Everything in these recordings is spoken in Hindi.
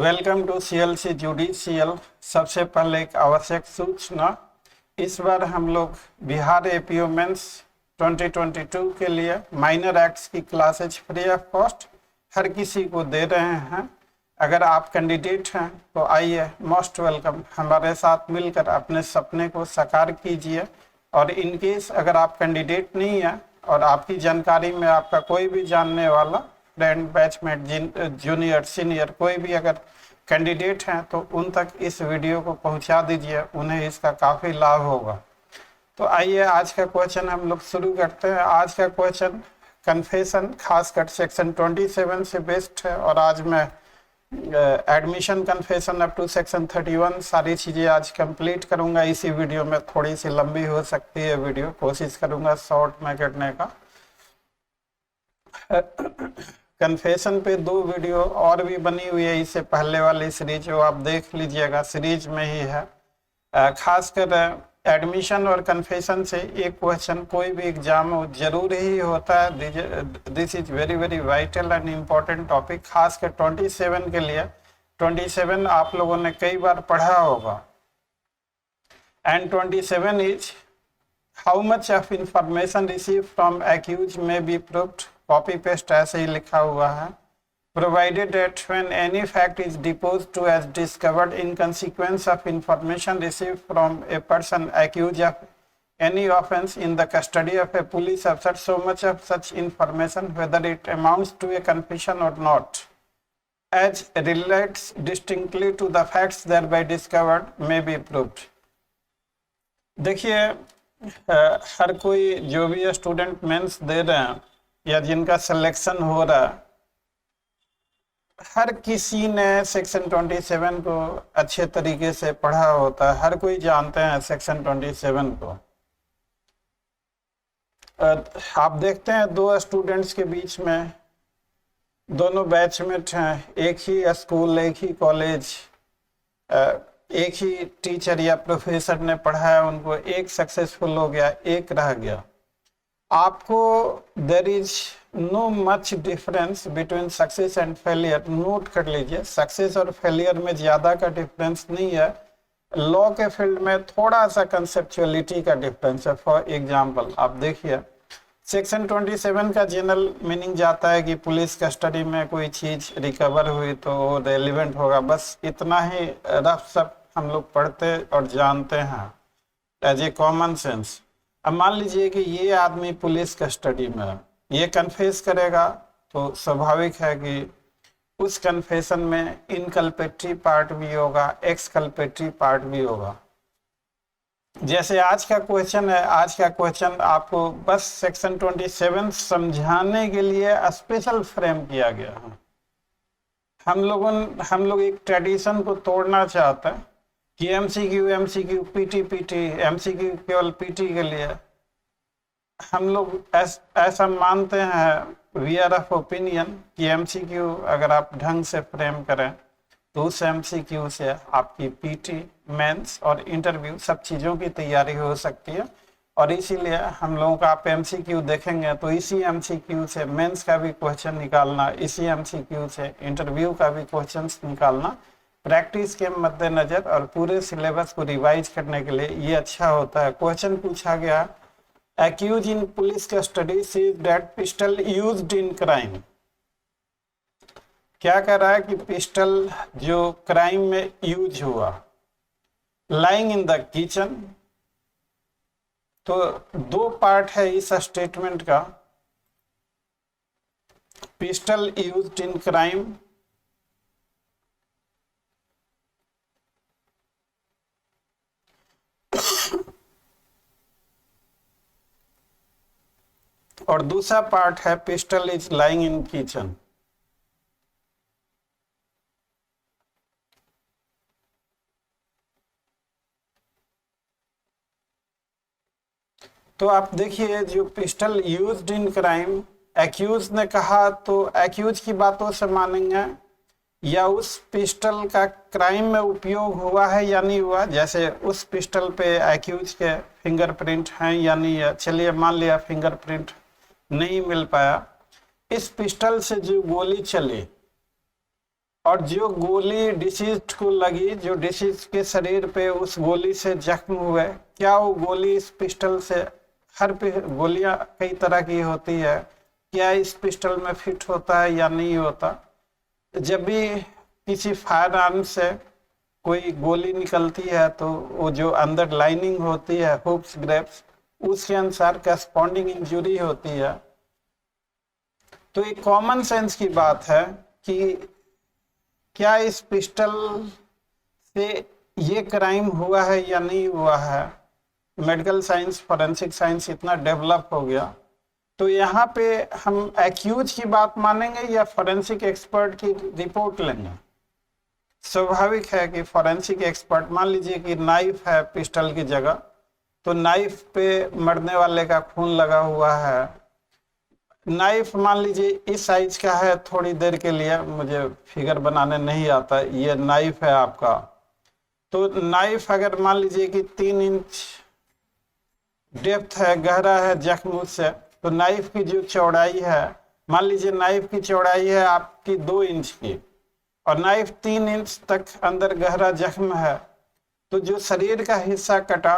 Welcome to CLC judicial. सबसे पहले एक आवश्यक सूचना, इस बार हम लोग बिहार APO मेंस 2022 के लिए माइनर एक्ट्स की क्लासेज फ्री ऑफ कॉस्ट हर किसी को दे रहे हैं। अगर आप कैंडिडेट हैं तो आइए, मोस्ट वेलकम, हमारे साथ मिलकर अपने सपने को साकार कीजिए। और इन केस अगर आप कैंडिडेट नहीं हैं और आपकी जानकारी में आपका कोई भी जानने वाला फ्रेंड, बैचमेट, जूनियर, सीनियर कोई भी अगर कैंडिडेट हैं तो उन तक इस वीडियो को पहुंचा दीजिए, उन्हें इसका काफ़ी लाभ होगा। तो आइए आज का क्वेश्चन हम लोग शुरू करते हैं। आज का क्वेश्चन कन्फेशन खासकर सेक्शन 27 से बेस्ड है और आज मैं admission confession up to section 31 सारी चीज़ें आज कंप्लीट करूंगा इसी वीडियो में। थोड़ी सी लंबी हो सकती है वीडियो, कोशिश करूंगा शॉर्ट में करने का। कन्फेशन पे 2 वीडियो और भी बनी हुई है, इससे पहले वाली सीरीज वो आप देख लीजिएगा, सीरीज में ही है। खासकर एडमिशन और कन्फेशन से एक क्वेश्चन कोई भी एग्जाम हो जरूर ही होता है। This is very very vital and important topic, खासकर 27 के लिए। 27 आप लोगों ने कई बार पढ़ा होगा। And 27 is how much of information receive from accused may be proved. Copy paste ऐसे ही लिखा हुआ है। Provided that when any fact is deposed to as discovered in consequence of information received from a person accused of any offence in the custody of a police officer, so much of such information, whether it amounts to a confession or not, as relates distinctly to the facts thereby discovered, may be proved। देखिए, हर कोई जो भी स्टूडेंट मेंस दे रहे हैं या जिनका सिलेक्शन हो रहा है, हर किसी ने सेक्शन 27 को अच्छे तरीके से पढ़ा होता है। हर कोई जानते हैं सेक्शन 27 को। आप देखते हैं 2 स्टूडेंट्स के बीच में, दोनों बैचमेट हैं, एक ही स्कूल, एक ही कॉलेज, एक ही टीचर या प्रोफेसर ने पढ़ाया उनको, एक सक्सेसफुल हो गया, एक रह गया। आपको there is no much difference between success and failure. Note कर लीजिए, सक्सेस और फेलियर में ज़्यादा का डिफरेंस नहीं है। लॉ के फील्ड में थोड़ा सा कंसेप्चुअलिटी का डिफरेंस है। फॉर एग्जांपल आप देखिए, सेक्शन 27 का जनरल मीनिंग जाता है कि पुलिस कस्टडी में कोई चीज़ रिकवर हुई तो वो रेलिवेंट होगा। बस इतना ही रफ सब हम लोग पढ़ते और जानते हैं एज ए कॉमन सेंस। अब मान लीजिए कि ये आदमी पुलिस कस्टडी में है, ये कन्फेस करेगा तो स्वाभाविक है कि उस कन्फेशन में इनकल्पेटरी पार्ट भी होगा, एक्सकल्पेटरी पार्ट भी होगा। जैसे आज का क्वेश्चन है, आज का क्वेश्चन आपको बस सेक्शन 27 समझाने के लिए स्पेशल फ्रेम किया गया है। हम लोग एक ट्रेडिशन को तोड़ना चाहते हैं कि MCQ PT MCQ केवल PT के लिए। हम लोग ऐसा मानते हैं, वी आर ऑफ ओपिनियन, कि MCQ अगर आप ढंग से फ्रेम करें तो उस MCQ से आपकी PT, मेंस और इंटरव्यू सब चीज़ों की तैयारी हो सकती है। और इसीलिए हम लोगों का आप MCQ देखेंगे तो इसी MCQ से मेंस का भी क्वेश्चन निकालना, इसी MCQ से इंटरव्यू का भी क्वेश्चन निकालना प्रैक्टिस के मद्देनजर और पूरे सिलेबस को रिवाइज करने के लिए ये अच्छा होता है। क्वेश्चन पूछा गया, accused in police custody seize that pistol used in crime. क्या कह रहा है कि पिस्टल जो क्राइम में यूज हुआ, लाइंग इन द किचन। तो 2 पार्ट है इस स्टेटमेंट का, पिस्टल यूज्ड इन क्राइम और दूसरा पार्ट है pistol is lying in kitchen. तो आप देखिए, जो pistol used in crime accused ने कहा तो एक्यूज की बातों से मानेंगे या उस पिस्टल का क्राइम में उपयोग हुआ है या नहीं हुआ। जैसे उस पिस्टल पे एक्यूज के फिंगरप्रिंट हैं या नहीं है, चलिए मान लिया फिंगरप्रिंट नहीं मिल पाया। इस पिस्टल से जो गोली चली और जो गोली डिसीज को लगी, जो डिसीज के शरीर पे उस गोली से जख्म हुए, क्या वो गोली इस पिस्टल से, हर गोलियां कई तरह की होती है, क्या इस पिस्टल में फिट होता है या नहीं होता। जब भी किसी फायर आर्म से कोई गोली निकलती है तो वो जो अंदर लाइनिंग होती है, हुक्स ग्रेप्स, उसके अनुसार करस्पॉन्डिंग इंजुरी होती है। तो एक कॉमन सेंस की बात है कि क्या इस पिस्टल से ये क्राइम हुआ है या नहीं हुआ है। मेडिकल साइंस, फॉरेंसिक साइंस इतना डेवलप हो गया, तो यहाँ पे हम एक्यूज की बात मानेंगे या फॉरेंसिक एक्सपर्ट की रिपोर्ट लेंगे। स्वाभाविक है कि फॉरेंसिक एक्सपर्ट, मान लीजिए कि नाइफ है पिस्टल की जगह, तो नाइफ पे मरने वाले का खून लगा हुआ है। नाइफ मान लीजिए इस साइज का है, थोड़ी देर के लिए, मुझे फिगर बनाने नहीं आता, ये नाइफ है आपका। तो नाइफ अगर मान लीजिए कि 3 इंच डेप्थ है, गहरा है जख्म से, तो नाइफ की जो चौड़ाई है, मान लीजिए नाइफ की चौड़ाई है आपकी 2 इंच की, और नाइफ 3 इंच तक अंदर गहरा जख्म है, तो जो शरीर का हिस्सा कटा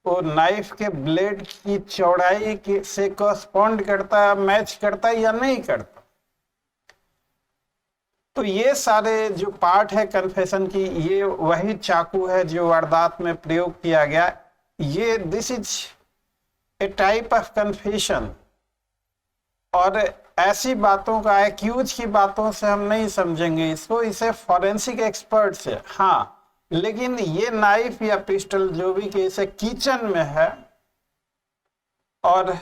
वो नाइफ के ब्लेड की चौड़ाई की से कॉरस्पॉन्ड करता है, मैच करता है या नहीं करता। तो ये सारे जो पार्ट है कन्फेशन की, ये वही चाकू है जो वारदात में प्रयोग किया गया। ये this is a type of confession. और ऐसी बातों का, एक्यूज की बातों से हम नहीं समझेंगे इसको, इसे फॉरेंसिक एक्सपर्ट से। हाँ, लेकिन ये नाइफ या पिस्टल जो भी केस है किचन में है, और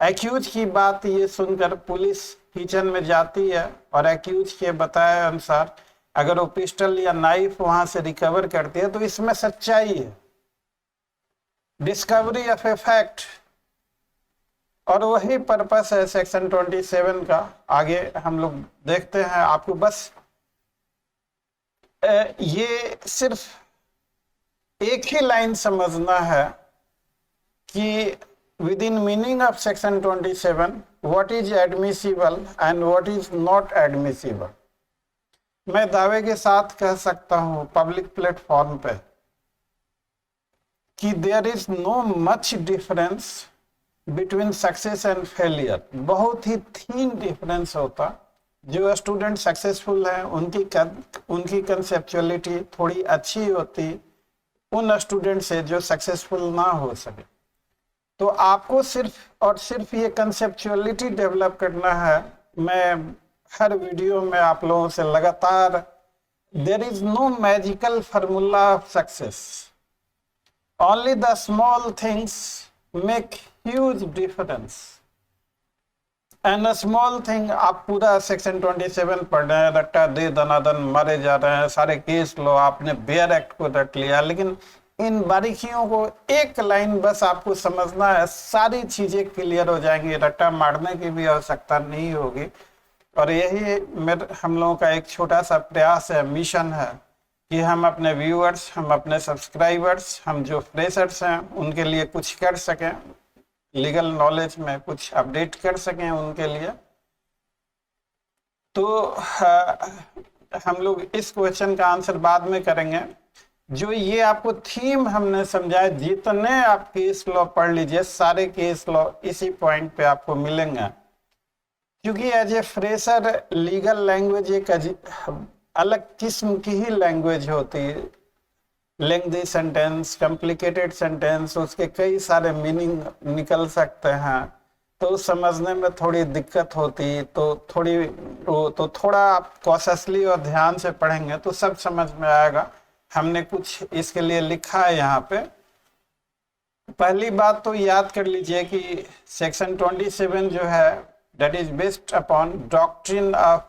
एक्यूज की बात ये सुनकर पुलिस किचन में जाती है और एक्यूज के बताए अनुसार अगर वो पिस्टल या नाइफ वहां से रिकवर करती है, तो इसमें सच्चाई है, डिस्कवरी ऑफ ए फैक्ट। और वही पर्पस है सेक्शन 27 का। आगे हम लोग देखते हैं। आपको बस ये सिर्फ एक ही लाइन समझना है कि with in meaning of section 27 what is admissible and what is not admissible. मैं दावे के साथ कह सकता हूं पब्लिक प्लेटफॉर्म पे कि there is no much difference between success and failure. बहुत ही थीन डिफरेंस होता। जो स्टूडेंट सक्सेसफुल हैं उनकी कंसेप्चुअलिटी थोड़ी अच्छी होती उन स्टूडेंट से जो सक्सेसफुल ना हो सके। तो आपको सिर्फ और सिर्फ ये कंसेप्चुअलिटी डेवलप करना है। मैं हर वीडियो में आप लोगों से लगातार, there is no magical formula of success, only the small things make huge difference and small thing. आप पूरा सेक्शन 27 पढ़ रहे हैं, रट्टा दे दनादन मारे जा रहे हैं, सारे केस लो, आपने बेयर एक्ट को रट लिया, लेकिन इन बारीकियों को एक लाइन बस आपको समझना है, सारी चीजें क्लियर हो जाएंगी, रट्टा मारने की भी आवश्यकता नहीं होगी। और यही हम लोगों का एक छोटा सा प्रयास है, मिशन है कि हम अपने व्यूअर्स, हम अपने सब्सक्राइबर्स, हम जो फ्रेशर्स हैं उनके लिए कुछ कर सकें, लीगल नॉलेज में कुछ अपडेट कर सकें उनके लिए। तो हम लोग इस क्वेश्चन का आंसर बाद में करेंगे। जो ये आपको थीम हमने समझाया, जितने आप केस लॉ पढ़ लीजिए, सारे केस लॉ इसी पॉइंट पे आपको मिलेंगे। क्योंकि as a fresher legal language एक अलग किस्म की ही लैंग्वेज होती है। लेंथी सेंटेंस, कॉम्प्लिकेटेड सेंटेंस, उसके कई सारे मीनिंग निकल सकते हैं, तो समझने में थोड़ी दिक्कत होती। तो थोड़ा आप कॉशियसली और ध्यान से पढ़ेंगे तो सब समझ में आएगा। हमने कुछ इसके लिए लिखा है यहाँ पे। पहली बात तो याद कर लीजिए कि सेक्शन 27 जो है that is based upon doctrine of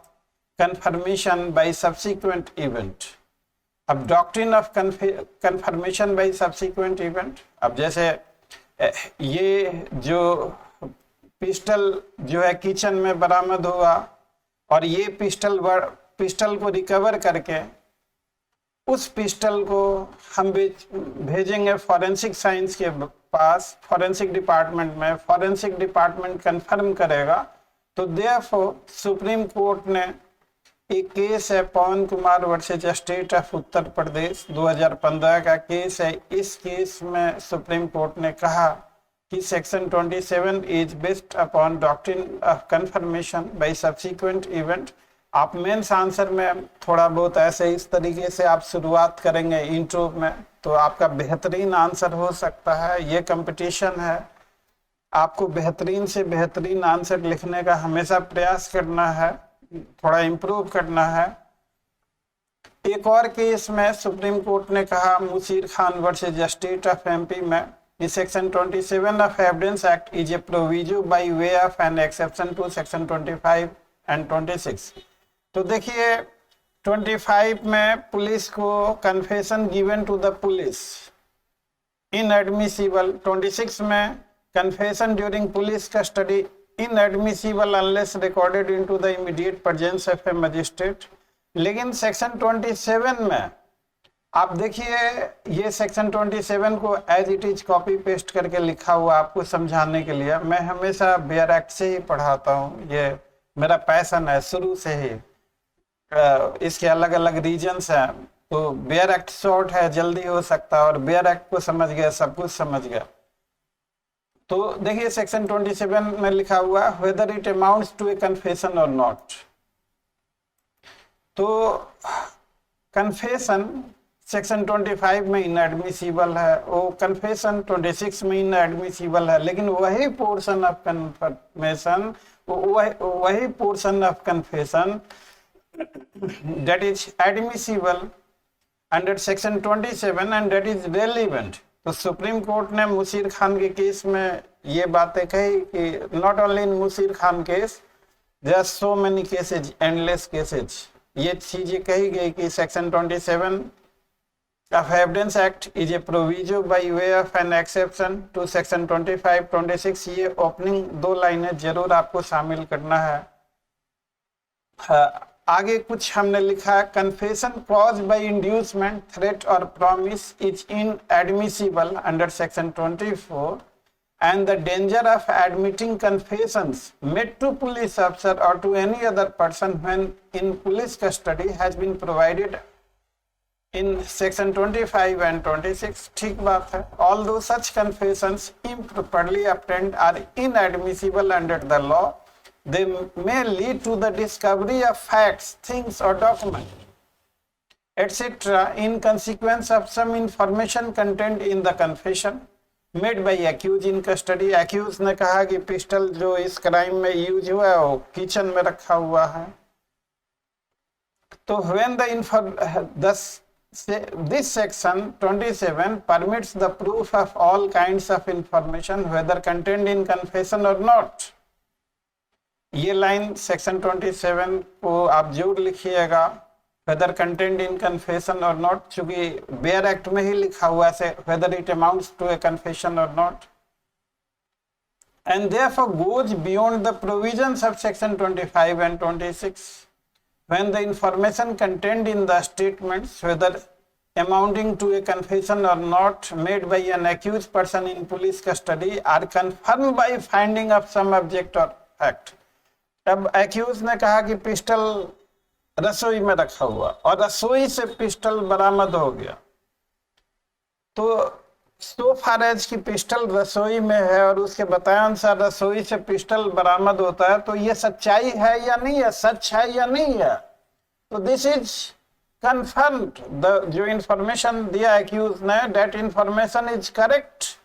confirmation by subsequent event। अब doctrine of conformation bye subsequent event, अब जैसे ये जो पिस्टल जो है किचन में बरामद हुआ और ये पिस्टल को रिकवर करके उस पिस्टल को हम भेजेंगे फॉरेंसिक साइंस के पास, फॉरेंसिक डिपार्टमेंट में, फॉरेंसिक डिपार्टमेंट कंफर्म करेगा। तो देयरफॉर सुप्रीम कोर्ट ने एक केस है पवन Kumar versus state of Uttar Pradesh, 2015 का केस है। इस केस में सुप्रीम कोर्ट ने कहा कि section 27 is based upon doctrine of confirmation bye subsequent event. आप मेंस आंसर में थोड़ा बहुत ऐसे इस तरीके से आप शुरुआत करेंगे इंट्रो में, तो आपका बेहतरीन आंसर हो सकता है। ये कंपटीशन है, आपको बेहतरीन से बेहतरीन आंसर लिखने का हमेशा प्रयास करना है, थोड़ा इम्प्रूव करना है। एक और केस में सुप्रीम कोर्ट ने कहा Musheer Khan versus state of MP में, section 27 of evidence act is a proviso by way of an exception to section 25 and 26। तो देखिए 25 में पुलिस को confession given to the police inadmissible, 26 में confession during police custody inadmissible unless recorded into the immediate presence of a magistrate. लेकिन सेक्शन 27 में आप देखिए, ये सेक्शन 27 को as it is copy paste करके लिखा हुआ आपको समझाने के लिए। मैं हमेशा बेयर एक्ट से ही पढ़ाता हूँ, ये मेरा पैशन है शुरू से ही। इसके अलग अलग रीजन्स हैं, तो बेयर एक्ट शॉर्ट है, जल्दी हो सकता है, और बेयर एक्ट को समझ गया सब कुछ समझ गया। तो देखिए सेक्शन 27 में लिखा हुआ whether it amounts to a confession और नॉट। तो कन्फेशन सेक्शन 25 में इनएडमिसिबल है, वो कन्फेशन 26 में इनएडमिसिबल है, लेकिन वही पोर्शन ऑफ कन्फर्मेशन, वही portion of confession that is admissible under section 27 and that is relevant। तो सुप्रीम कोर्ट ने मुशीर खान के केस में ये बातें कही कि not only in Musheer Khan case, there are so many cases, endless cases. ये चीजें कही गई कि section 27 of evidence act is a proviso by way of an exception to section 25, 26। ये ओपनिंग 2 लाइनें जरूर आपको शामिल करना है। आगे कुछ हमने लिखा, confession caused by inducement, threat और promise is inadmissible under section 24 and the danger of admitting confessions made to police officer or to any other person when in police custody has been provided in section 25 and 26। ठीक बात है। Although such confessions improperly obtained are inadmissible under the law, they may lead to the discovery of facts, things or documents, etc. in consequence of some information contained in the confession made by accused in custody। accused ने कहा कि पिस्टल जो इस क्राइम में यूज हुआ है वो किचन में रखा हुआ है। तो when this section 27 permits the proof of all kinds of information whether contained in confession or not। ये लाइन सेक्शन 27 को आप जरूर लिखिएगा, whether contained in confession or not, चूंकि बेयर एक्ट में ही लिखा हुआ है whether it amounts to a confession or not, and therefore goes beyond the provisions of section 25 and 26 when the information contained in the statements whether amounting to a confession or not made by an accused person in police custody are confirmed by finding of some object or fact। अब एक्यूज ने कहा कि पिस्टल रसोई में रखा हुआ और रसोई से पिस्टल बरामद हो गया, तो सो फार एज की पिस्टल रसोई में है और उसके बताए अनुसार रसोई से पिस्टल बरामद होता है, तो ये सच्चाई है या नहीं है, सच है या नहीं है। तो दिस इज कंफर्म्ड, जो इंफॉर्मेशन दिया एक्यूज ने, that information is correct,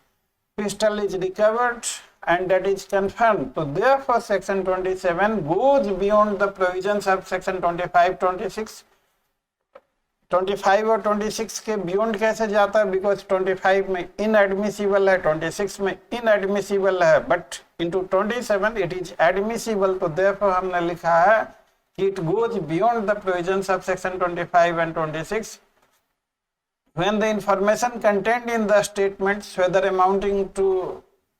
pistil is recovered and that is confirmed। तो therefore section 27 goes beyond the provisions of section 25, 26। 25 और 26 के बियॉन्ड कैसे जाता है, बिकॉज 25 में इनएडमिसिबल है, 26 में इनएडमिसिबल है, but into 27 it is admissible. तो therefore हमने लिखा है कि it goes beyond the provisions of section 25 and 26 when the information contained in the statements whether amounting to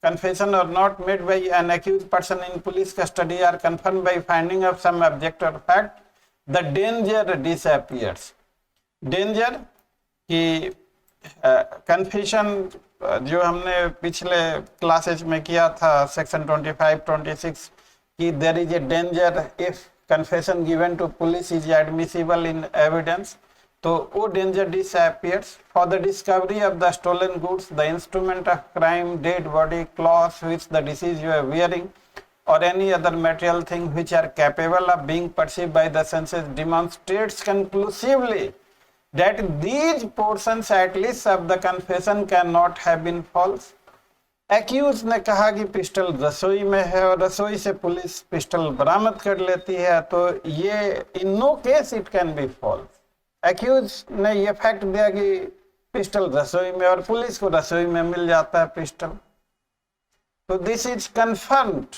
confession or not made by an accused person in police custody are confirmed by finding of some object or fact, the danger disappears। danger कि confession जो हमने पिछले क्लासेज में किया था सेक्शन 25, 26 कि there is a danger if confession given to police is admissible in evidence, तो वो danger disappears. For the discovery of the stolen goods, the instrument of crime, dead body, clothes which the deceased were wearing, or any other material thing which are capable of being perceived by the senses, demonstrates conclusively that these portions at least of the confession cannot have been false. Accused ने कहा कि पिस्टल रसोई में है और रसोई से पुलिस पिस्टल बरामद कर लेती है, तो ये in no case it can be false. Accused ने ये फैक्ट दिया कि पिस्टल रसोई में और पुलिस को रसोई में मिल जाता है पिस्टल, तो दिस इज कंफर्म्ड।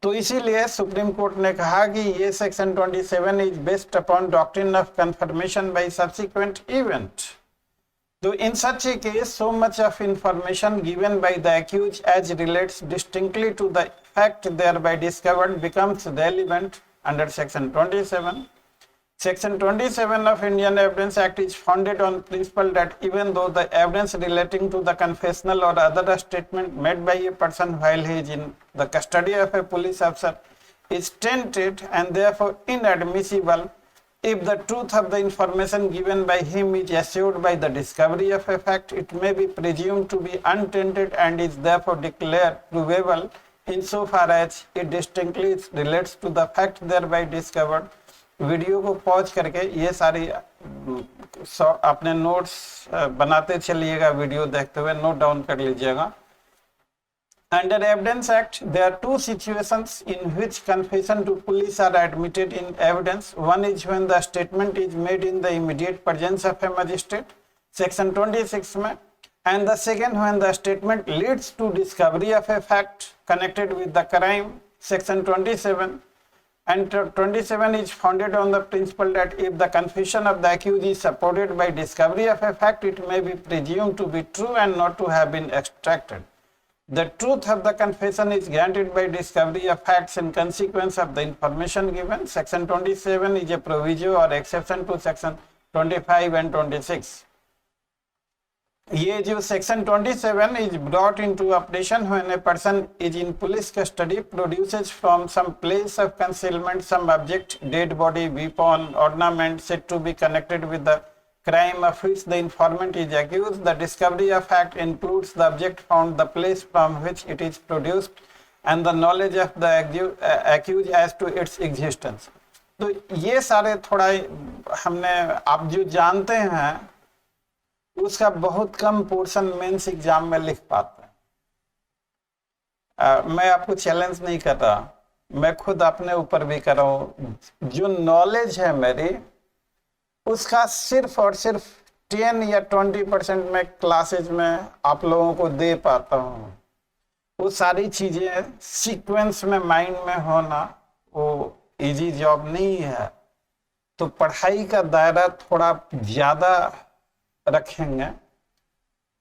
तो इसीलिए सुप्रीम कोर्ट ने कहा कि ये section 27 is based upon doctrine of confirmation bye subsequent event. So in such a case, so much of information given by the accused as relates distinctly to the fact thereby discovered becomes relevant under section 27. Section 27 of Indian Evidence Act is founded on principle that even though the evidence relating to the confessional or other statement made by a person while he is in the custody of a police officer is tainted and therefore inadmissible, if the truth of the information given by him is assured by the discovery of a fact, it may be presumed to be untainted and is therefore declared provable insofar as it distinctly relates to the fact thereby discovered. Video को पॉज करके ये सारी अपने नोट्स बनाते चलिएगा, वीडियो देखते हुए नोट डाउन कर लीजिएगा। Under Evidence Act, there are two situations in which confession to police are admitted in evidence. One is when the statement is made in the immediate presence of a magistrate, section 26 में, and the second when the statement leads to discovery of a fact connected with the crime, section 27. And 27 is founded on the principle that if the confession of the accused is supported by discovery of a fact, it may be presumed to be true and not to have been extracted. The truth of the confession is granted by discovery of facts in consequence of the information given. Section 27 is a proviso or exception to section 25 and 26. ये जो section 27 is brought into operation when a person is in police custody, produces from some place of concealment some object, dead body, weapon, ornament said to be connected with the crime of which the informant is accused. The discovery of fact includes the object found, the place from which it is produced, and the knowledge of the accused as to its existence. तो ये सारे थोड़ा हमने आप जो जानते हैं उसका बहुत कम पोर्शन मेंस एग्जाम में लिख पाते हैं। मैं आपको चैलेंज नहीं कर रहा, मैं खुद अपने ऊपर भी कर रहा हूँ। जो नॉलेज है मेरी उसका सिर्फ और सिर्फ 10 या 20% में क्लासेज में आप लोगों को दे पाता हूँ। वो सारी चीजें सीक्वेंस में माइंड में होना वो इजी जॉब नहीं है, तो पढ़ाई का दायरा थोड़ा ज्यादा रखेंगे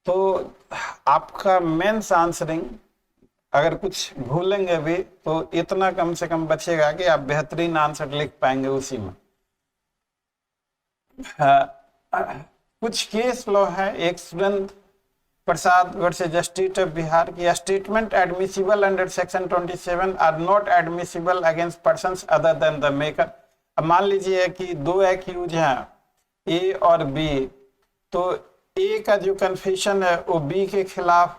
तो आपका मेंस आंसरिंग अगर कुछ भूलेंगे भी तो इतना कम से कम बचेगा कि आप बेहतरीन आंसर लिख पाएंगे उसी में। कुछ केस लॉ है, एक Surendra Prasad versus state of Bihar की statement admissible under section 27 are not admissible against persons other than the maker. अब मान लीजिए कि दो एक्यूज हैं ए और बी, तो ए का जो कन्फेशन है वो बी के खिलाफ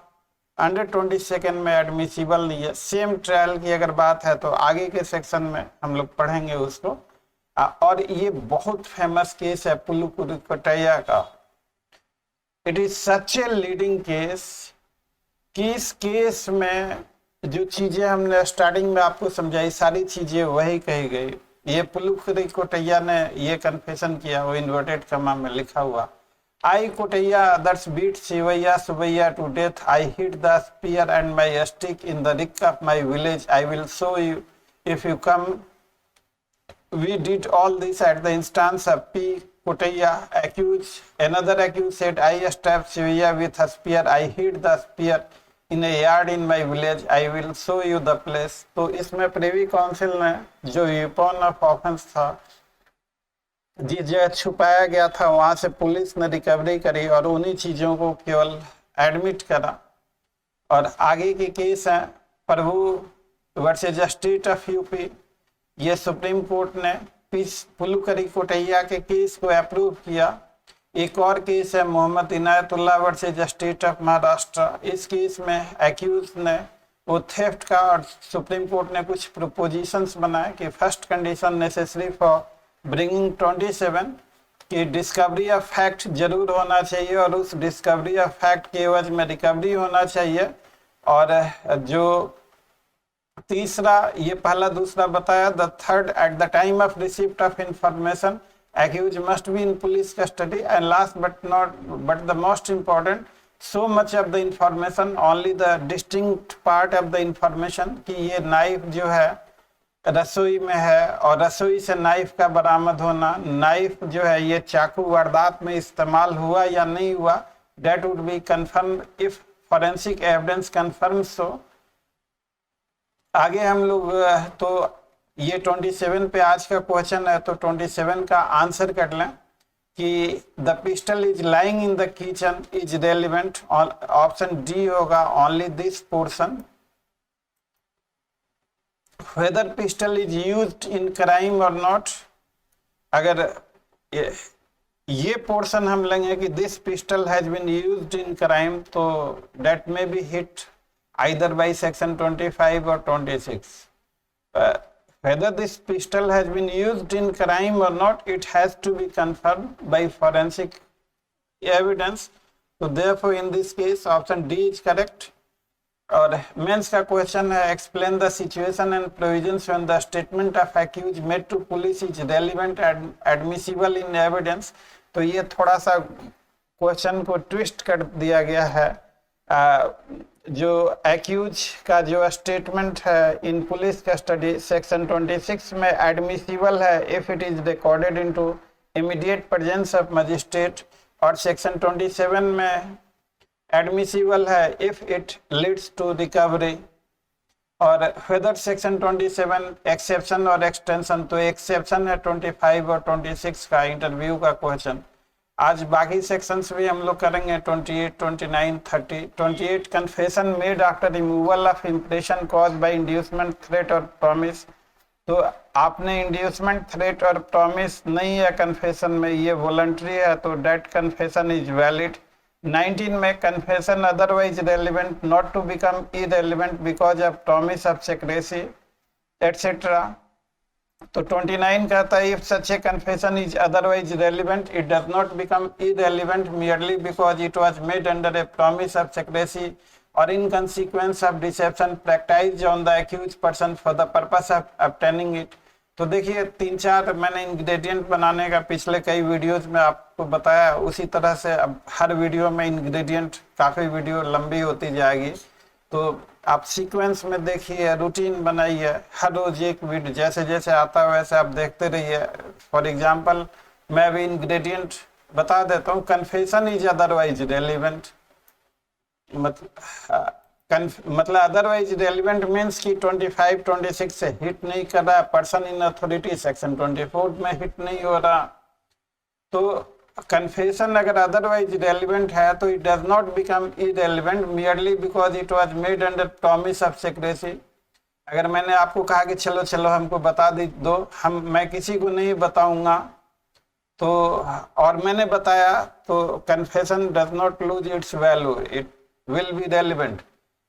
अंडर 22 में एडमिसिबल नहीं है। सेम ट्रायल की अगर बात है तो आगे के सेक्शन में हम लोग पढ़ेंगे उसको। और ये बहुत फेमस केस है पुलुकुरुकटैया का। It is such a leading case कि इस केस में जो चीजें हमने स्टार्टिंग में आपको समझाई सारी चीजें वही कही गई। ये पुलुकुरुकटैया ने ये कन्फेशन किया, वो इन्वर्टेड कमा में लिखा हुआ, I Kotaiah others beat Shivaiah Subbaiah to death, I hit the spear and my stick in the rick of my village, I will show you if you come. We did all this at the instance of P. Kotaiya, accused. Another accused said, I stabbed Shivaya with a spear. I hid the spear in a yard in my village. I will show you the place. तो इसमें प्रिवी काउंसिल ने जो वेपन ऑफ ऑफेंस था जिस जगह छुपाया गया था वहां से पुलिस ने रिकवरी करी और उन्हीं चीजों को केवल एडमिट करा। और आगे के केस हैं प्रभु वर्सेस स्टेट ऑफ यूपी, ये सुप्रीम कोर्ट ने पुलुकरी कोटैया के केस को अप्रूव किया। एक और केस है Mohammad Inayatullah versus state of Maharashtra. इस केस में एक्यूज ने वो थेफ्ट का, और सुप्रीम कोर्ट ने कुछ प्रोपोजिशंस बनाए कि first condition necessary for bringing 27 कि डिस्कवरी ऑफ फैक्ट जरूर होना चाहिए और उस डिस्कवरी ऑफ फैक्ट के एवज में रिकवरी होना चाहिए। और जो तीसरा, ये पहला दूसरा बताया, the third, at the time of receipt of information accused must be in police custody, and last but the most important, so much of the information, only the distinct part of the information कि ये नाइफ जो है रसोई में है और रसोई से नाइफ का बरामद होना, नाइफ जो है ये चाकू वारदात में इस्तेमाल हुआ या नहीं हुआ, that would be confirmed if forensic evidence confirms so। आगे हम लोग तो ये 27 पे आज का क्वेश्चन है, तो 27 का आंसर कर लें कि the pistol is lying in the kitchen is relevant. Option D होगा, only this portion. Whether pistol is used in crime और नॉट, अगर ये पोर्शन हम लेंगे कि this pistol has been used in crime, तो that may be hit either by section 25 और 26। Whether this pistol has been used in crime or not, it has to be confirmed by forensic evidence. So therefore, in this case, option D is correct. और मेंस का क्वेश्चन है, explain the situation and provisions when the statement of accused made to police is relevant and admissible in evidence। तो ये थोड़ा सा क्वेश्चन को ट्विस्ट कर दिया गया है। जो एक्यूज का जो स्टेटमेंट है इन पुलिस कस्टडी सेक्शन 26 में एडमिसिबल है if it is recorded into immediate presence of magistrate, और सेक्शन 27 में एडमिसिबल है if it leads to recovery. और वेदर सेक्शन 27 एक्सेप्शन और एक्सटेंशन, तो एक्सेप्शन है 25 और 26 का इंटरव्यू का क्वेश्चन। आज बाकी सेक्शंस भी हम लोग करेंगे 28, 29, 30। 28 confession made after removal of impression cause by inducement, threat और प्रॉमिस। तो आपने इंड्यूसमेंट, थ्रेट और प्रॉमिस नहीं है कन्फेशन में, ये वॉलंटरी है, तो डेट कन्फेशन इज वैलिड। 19 में confession otherwise relevant not to become irrelevant because of promise of secrecy etcetera. तो 29 कहता है if such a confession is otherwise relevant it does not become irrelevant merely because it was made under a promise of secrecy और in consequence of deception practised on the accused person for the purpose of obtaining it. तो देखिए 3-4 मैंने इंग्रेडिएंट बनाने का पिछले कई वीडियोज में आपको बताया, उसी तरह से अब हर वीडियो में इंग्रेडिएंट, काफ़ी वीडियो लंबी होती जाएगी, तो आप सीक्वेंस में देखिए, रूटीन बनाइए, हर रोज एक वीडियो जैसे जैसे आता है वैसे आप देखते रहिए। फॉर एग्जांपल मैं अभी इंग्रेडिएंट बता देता हूँ। कन्फेशन इज अदरवाइज रेलिवेंट, मतलब अदरवाइज रेलिवेंट मीन्स कि 25, 26 से हिट नहीं कर रहा, पर्सन इन अथॉरिटी सेक्शन 24 में हिट नहीं हो रहा। तो कन्फेशन अगर अदरवाइज रेलिवेंट है तो it does not become irrelevant merely because it was made under promise of secrecy. अगर मैंने आपको कहा कि चलो चलो हमको बता दो, मैं किसी को नहीं बताऊंगा, तो और मैंने बताया, तो confession does not lose its value, it will be relevant.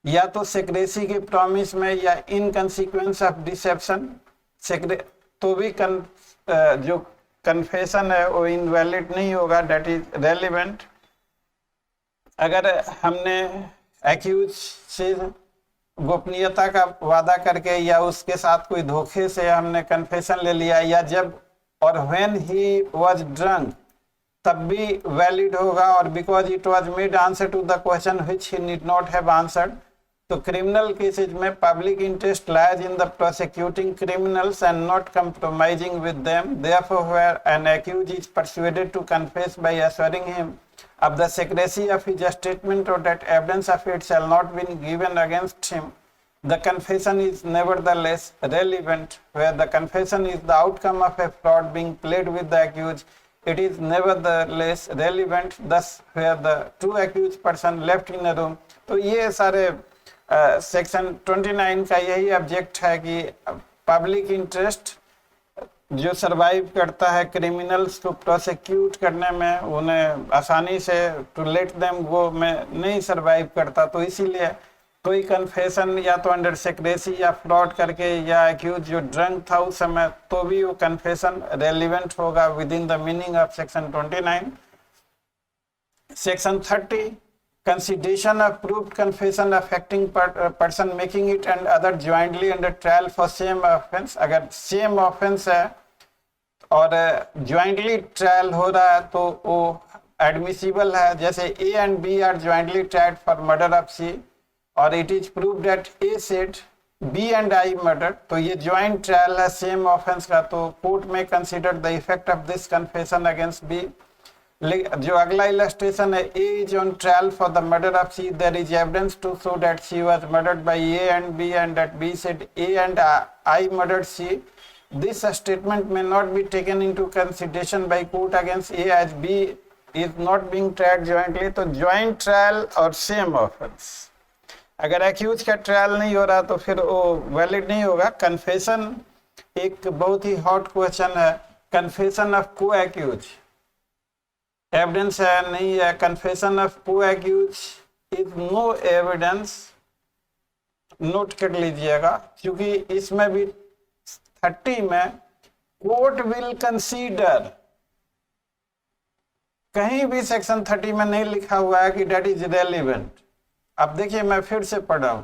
या तो सेक्रेसी के प्रॉमिस में या इन कंसिक्वेंस ऑफ डिसेप्शन तो भी जो कन्फेशन है वो इनवैलिड नहीं होगा, डेट इज रेलिवेंट। अगर हमने एक्यूज से गोपनीयता का वादा करके या उसके साथ कोई धोखे से हमने कन्फेशन ले लिया, या जब और व्हेन ही वाज ड्रंक, तब भी वैलिड होगा, और because it was made answer to the question which he need not have answered. तो क्रिमिनल केसेज में public interest lies in the prosecuting criminals and not compromising with them. Therefore, where an accused is persuaded to confess by assuring him of the secrecy of his statement or that evidence of it shall not be given against him, the confession is nevertheless relevant. Where the confession is the outcome of a fraud being played with the accused, it is nevertheless relevant. Thus, where the two accused person left in a room, तो ये सारे सेक्शन 29 का यही ऑब्जेक्ट है कि पब्लिक इंटरेस्ट जो सरवाइव करता है क्रिमिनल्स को प्रोसिक्यूट करने में, उन्हें आसानी से टू लेट देम वो में नहीं सरवाइव करता। तो इसीलिए कोई कन्फेशन या तो अंडर सेक्रेसी या फ्रॉड करके या एक्यूज जो ड्रंक था उस समय, तो भी वो कन्फेशन रेलिवेंट होगा with in the meaning of section 29। Section 30, consideration of proved confession affecting person making it and other jointly under trial for same offense। अगर सेम ऑफेंस है और ज्वाइंटली ट्रायल हो रहा है तो वो एडमिसिबल है। जैसे A and B are jointly tried for murder of C और it is proved that A said B and I murder, तो ये ज्वाइंट ट्रायल है सेम ऑफेंस का, तो कोर्ट में consider the effect of this confession against B. जो अगला इलस्ट्रेशन है, A is on trial for the murder of C, there is evidence to show that she was murdered by A and B and that B said A and I murdered C. This statement may not be taken into consideration by court against A as B is not being tried jointly। तो joint trial और same offense, अगर accused का ट्रायल नहीं हो रहा तो फिर वो वैलिड नहीं होगा। कन्फेशन एक बहुत ही हॉट क्वेश्चन है, कन्फेशन ऑफ को एक्यूज एविडेंस है नहीं है। कन्फेशन ऑफ को accused is no evidence, note कर लीजिएगा, क्योंकि इसमें भी 30 में कोर्ट विल कंसीडर, कहीं भी सेक्शन 30 में नहीं लिखा हुआ है कि डेट इज रेलिवेंट। अब देखिए मैं फिर से पढ़ रहा हूं,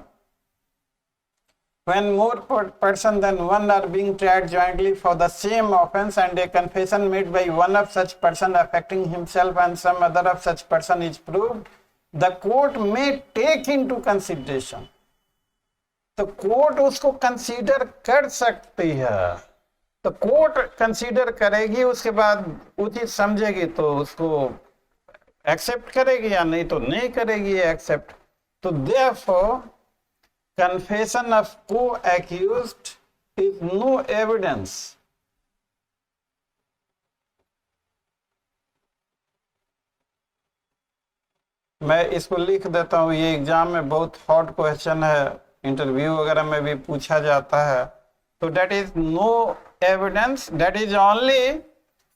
when more person than one are being tried jointly for the same offense and a confession made by one of such person affecting himself and some other of such person is proved, the court may take into consideration। तो कोर्ट उसको कंसीडर कर सकती है, तो कोर्ट कंसीडर करेगी, उसके बाद उचित समझेगी तो उसको एक्सेप्ट करेगी या नहीं तो नहीं करेगी एक्सेप्ट। तो देयरफॉर कन्फेशन ऑफ को एक्यूज्ड इज नो एविडेंस। मैं इसको लिख देता हूं, ये एग्जाम में बहुत हॉट क्वेश्चन है, इंटरव्यू वगैरह में भी पूछा जाता है। तो that is no evidence, that is only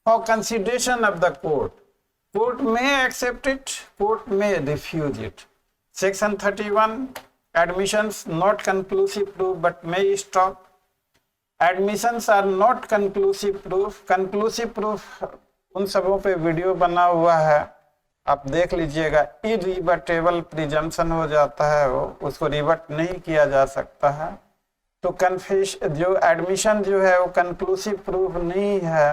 for consideration of the court. Court में एक्सेप्ट इट, कोर्ट में refuse it. Section 31, admissions not conclusive proof but may stop. Admissions are not conclusive proof. Conclusive proof उन सबों पे वीडियो बना हुआ है, आप देख लीजिएगा। इरिवर्टेबल प्रिजम्पशन हो जाता है, वो उसको रिवर्ट नहीं किया जा सकता है। तो जो एडमिशन जो है वो कंक्लूसिव प्रूफ नहीं है,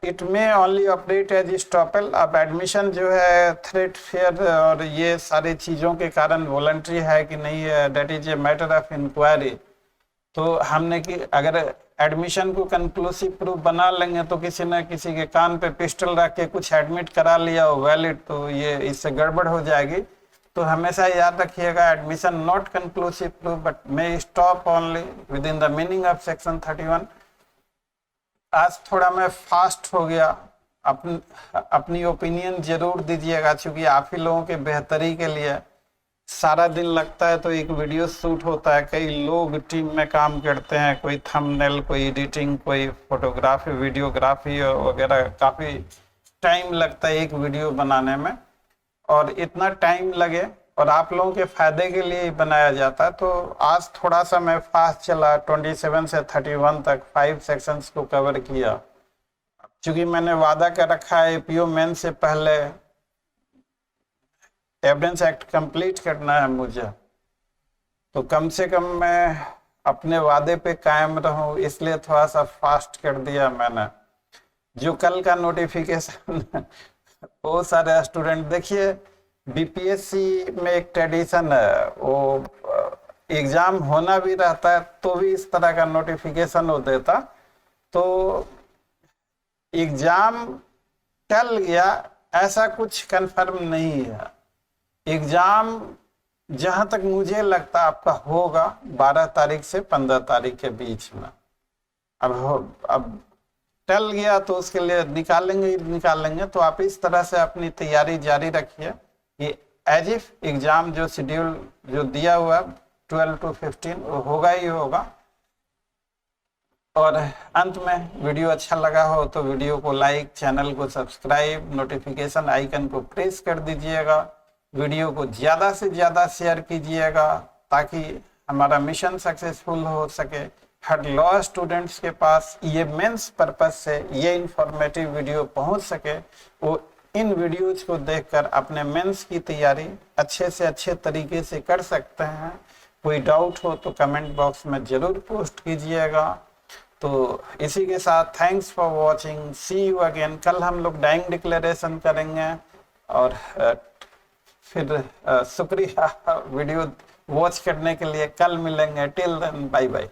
इट में ओनली ऑपरेट एज स्टॉपल। अब एडमिशन जो है थ्रेट, फेयर और ये सारी चीज़ों के कारण वॉलंटरी है कि नहीं है, that is a matter of inquiry. तो हमने कि अगर एडमिशन को कंक्लूसिव प्रूफ बना लेंगे तो किसी न किसी के कान पे पिस्टल रख के कुछ एडमिट करा लिया हो वैलिड, तो ये इससे गड़बड़ हो जाएगी। तो हमेशा याद रखिएगा, admission not conclusive proof but may stop only with in the meaning of section 31। आज थोड़ा मैं फास्ट हो गया, अपनी ओपिनियन जरूर दीजिएगा, क्योंकि आप ही लोगों के बेहतरी के लिए सारा दिन लगता है तो एक वीडियो शूट होता है। कई लोग टीम में काम करते हैं, कोई थंबनेल, कोई एडिटिंग, कोई फोटोग्राफी, वीडियोग्राफी वगैरह, काफ़ी टाइम लगता है एक वीडियो बनाने में। और इतना टाइम लगे और आप लोगों के फायदे के लिए बनाया जाता है। तो आज थोड़ा सा मैं फास्ट चला, 27 से 31 तक 5 सेक्शंस को कवर किया। क्योंकि मैंने वादा कर रखा है एपीओ मेन से पहले एविडेंस एक्ट कंप्लीट करना है मुझे, तो कम से कम मैं अपने वादे पे कायम रहूं, इसलिए थोड़ा सा फास्ट कर दिया मैंने। जो कल का नोटिफिकेशन वो सारे स्टूडेंट, देखिए बीपीएससी में एक ट्रेडिशन है, वो एग्जाम होना भी रहता है तो भी इस तरह का नोटिफिकेशन हो देता। तो एग्जाम टल गया ऐसा कुछ कंफर्म नहीं है। एग्जाम जहां तक मुझे लगता आपका होगा 12 तारीख से 15 तारीख के बीच में। अब टल गया तो उसके लिए निकालेंगे। तो आप इस तरह से अपनी तैयारी जारी रखिए। ये एज इफ एग्जाम जो शेड्यूल जो दिया हुआ 12 to 15 वो होगा ही होगा। और अंत में वीडियो अच्छा लगा हो तो वीडियो को लाइक, चैनल को सब्सक्राइब, नोटिफिकेशन आइकन को प्रेस कर दीजिएगा। वीडियो को ज़्यादा से ज़्यादा शेयर कीजिएगा ताकि हमारा मिशन सक्सेसफुल हो सके। हर लॉ स्टूडेंट्स के पास ये मेंस पर्पस से ये इंफॉर्मेटिव वीडियो पहुंच सके, वो इन वीडियोज को देखकर अपने मेंस की तैयारी अच्छे से अच्छे तरीके से कर सकते हैं। कोई डाउट हो तो कमेंट बॉक्स में ज़रूर पोस्ट कीजिएगा। तो इसी के साथ thanks for watching, see you again. कल हम लोग डाइंग डिक्लेरेशन करेंगे और फिर शुक्रिया वीडियो वॉच करने के लिए। कल मिलेंगे, टिल देन बाय बाय।